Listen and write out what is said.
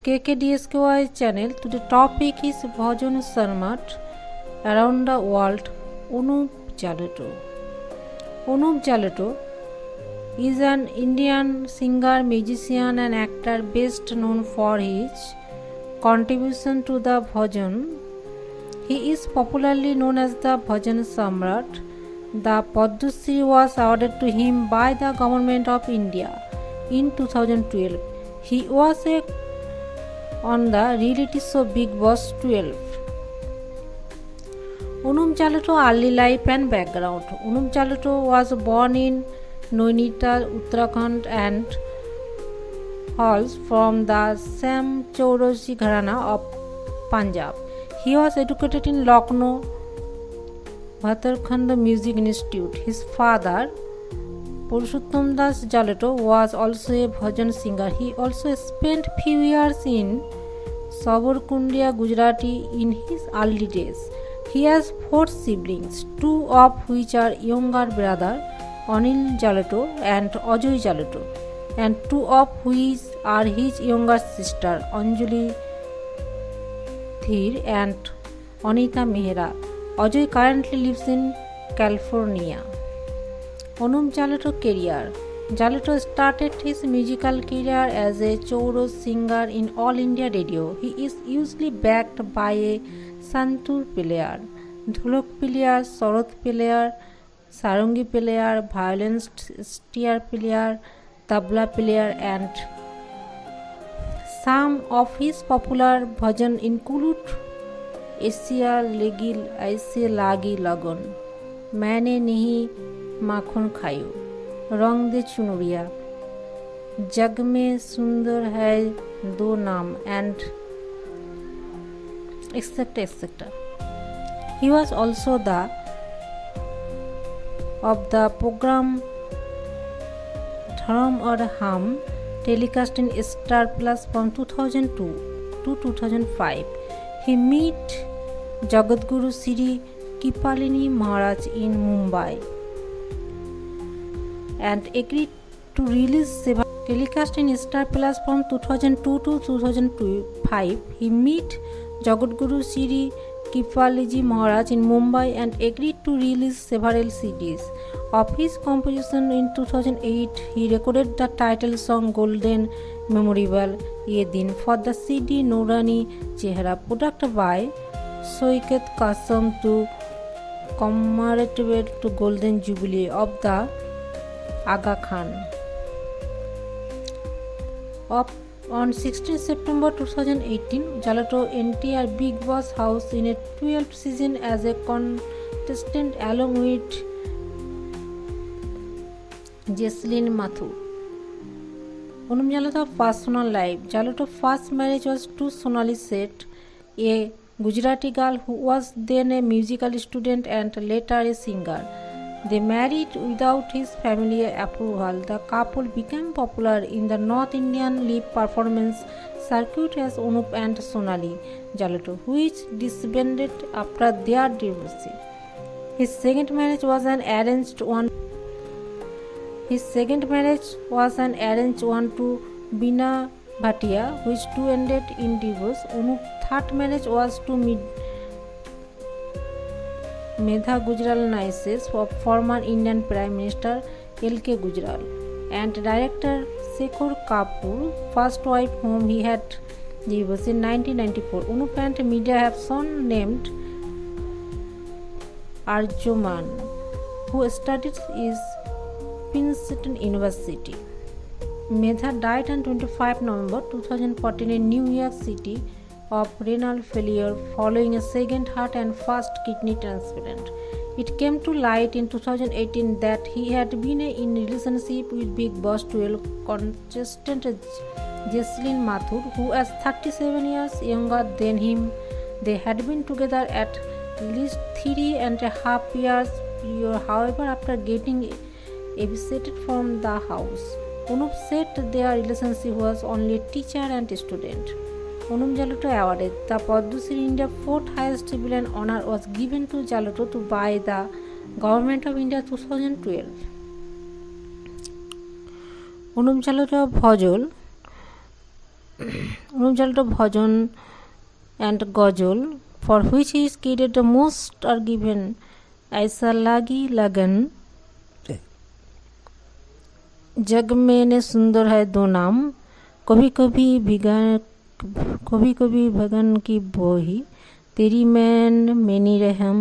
KKDSKY channel. Today topic is Bhajan Sarmat Around the World. Anup Jaloto. Anup Jaloto is an Indian singer, musician and actor best known for his contribution to the bhajan. He is popularly known as the Bhajan Samrat. The Padma Shri was awarded to him by the Government of India in 2012. He was on the reality show Bigg Boss 12. Anup Jaloto early life and background. Anup Jaloto was born in Nainital, Uttarakhand and hails from the Sam Chaudhary Gharana of Punjab. He was educated in Lucknow Bhatarkhand Music Institute. His father, Purushottam Das Jaloto, was also a bhajan singer. He also spent few years in Sabarkundia, Gujarati in his early days. He has 4 siblings, 2 of which are younger brother Anil Jaloto and Ajoy Jaloto, and 2 of which are his younger sister Anjali Dhir and Anita Mehra. Ajoy currently lives in California. Anup Jaloto career. Jaloto started his musical career as a chorus singer in All India Radio. He is usually backed by a santur player, dholok player, sarod player, sarangi player, violin steer player, tabla player, and some of his popular bhajan include ऐसे लागी लगन, मैंने नहीं माखन खायो, रंग दे चुनरिया, जग में सुंदर है दो नाम, and etc. etc. He was also the of the program Dharam or Ham, telecast in Star Plus from 2002 to 2005. He met Jagadguru Sri Kipalini Maharaj in Mumbai and agreed to release Seva. Telecast in Star Plus from 2002 to 2005. He met Jagadguru Sri Kipaliji Maharaj in Mumbai and agreed to release several CDs. Of his composition in 2008, he recorded the title song Golden Memorable Ye Din for the CD Noorani Chehra, produced by Soiket Kasam to commemorate to Golden Jubilee of the Aga Khan. On 16 September 2018, Jaloto entered Bigg Boss house in a 12th season as a contestant along with Jesslyn Mathur. Anup Jaloto's personal life. Jaloto's first marriage was to Sonali Seth, a Gujarati girl who was then a musical student and later a singer. They married without his family approval. The couple became popular in the North Indian live performance circuit as Anup and Sonali Jaloto, which disbanded after their divorce. His second marriage was an arranged one. To Bina Bhatia, which too ended in divorce. Anup's third marriage was to Medha Gujral Nices, former Indian Prime Minister L.K. Gujral, and director Shekhar Kapoor, first wife whom he had divorced in 1994. Anup and media have son named Arjuman, who studied in Princeton University. Medha died on 25 November 2014 in New York City of renal failure following a second heart and first kidney transplant. It came to light in 2018 that he had been in relationship with Bigg Boss 12 contestant Jesslyn Mathur, who was 37 years younger than him. They had been together at least 3.5 years prior. However, after getting evicted from the house, Anup said their relationship was only a teacher and student. Anup Jaloto awarded the Padma Shri India 4th highest civilian honor was given to Jaloto by the Government of India 2012. Anup Jaloto Bhajol result of bhajan and ghazal, for which he is credited the most, are given: ऐसा लागी लगन, जग में ने सुंदर है दो नाम, कभी कभी भगन की बोही, तेरी मैन मेनी रहम,